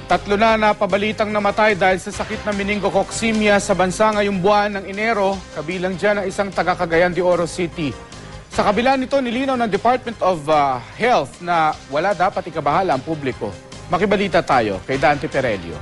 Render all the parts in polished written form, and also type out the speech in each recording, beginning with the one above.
Tatlo na napabalitang namatay dahil sa sakit na meningococcemia sa bansa ngayong buwan ng Enero, kabilang dyan ang isang taga Cagayan de Oro City. Sa kabila nito, nilinaw ng Department of Health na wala dapat ikabahala ang publiko. Makibalita tayo kay Dante Perelio.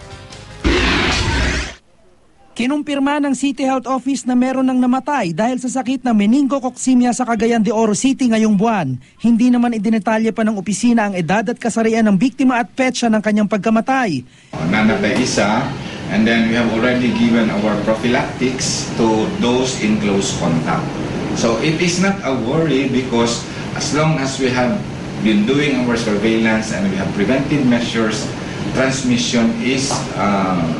Kinumpirma ng City Health Office na meron ng namatay dahil sa sakit na meningococcemia sa Cagayan de Oro City ngayong buwan. Hindi naman idinetalye pa ng opisina ang edad at kasarian ng biktima at petsa ng kanyang pagkamatay. Nanatay isa, and then we have already given our prophylactics to those in close contact. So it is not a worry because as long as we have been doing our surveillance and we have preventive measures, transmission is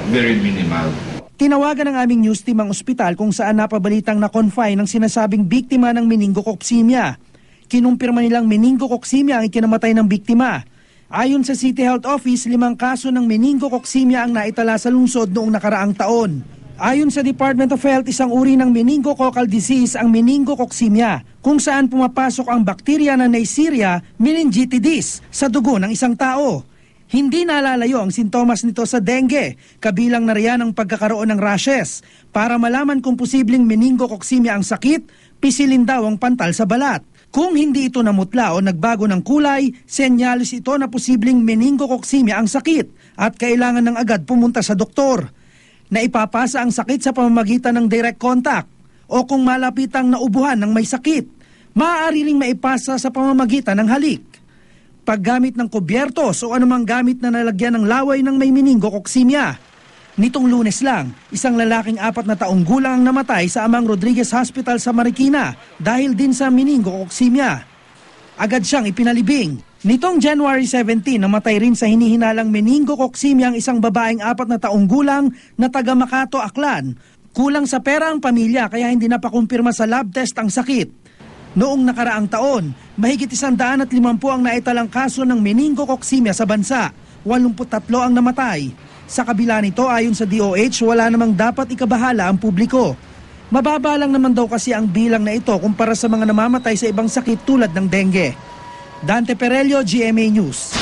very minimal. Tinawagan ng aming news team ang ospital kung saan napabalitang na-confine ng sinasabing biktima ng meningococcemia. Kinumpirma nilang meningococcemia ang ikinamatay ng biktima. Ayon sa City Health Office, 5 kaso ng meningococcemia ang naitala sa lungsod noong nakaraang taon. Ayon sa Department of Health, isang uri ng meningococcal disease ang meningococcemia, kung saan pumapasok ang bakterya na Neisseria meningitidis sa dugo ng isang tao. Hindi nalalayo ang sintomas nito sa dengue, kabilang na riyan ang pagkakaroon ng rashes. Para malaman kung posibleng meningococcemia ang sakit, pisilin daw ang pantal sa balat. Kung hindi ito namutla o nagbago ng kulay, senyalis ito na posibleng meningococcemia ang sakit at kailangan ng agad pumunta sa doktor. Naipapasa ang sakit sa pamamagitan ng direct contact o kung malapitang naubuhan ng may sakit, maaari ring maipasa sa pamamagitan ng halik. Paggamit ng kubyertos o anumang gamit na nalagyan ng laway ng may meningococcemia. Nitong Lunes lang, isang lalaking 4 na taong gulang ang namatay sa Amang Rodriguez Hospital sa Marikina dahil din sa meningococcemia. Agad siyang ipinalibing. Nitong January 17, namatay rin sa hinihinalang meningococcemia ang isang babaeng 4 na taong gulang na taga Makato, Aklan. Kulang sa pera ang pamilya kaya hindi napakumpirma sa lab test ang sakit. Noong nakaraang taon, mahigit 150 ang naitalang kaso ng meningococcemia sa bansa, 83 ang namatay. Sa kabila nito, ayon sa DOH, wala namang dapat ikabahala ang publiko. Mababa lang naman daw kasi ang bilang na ito kumpara sa mga namamatay sa ibang sakit tulad ng dengue. Dante Perelio, GMA News.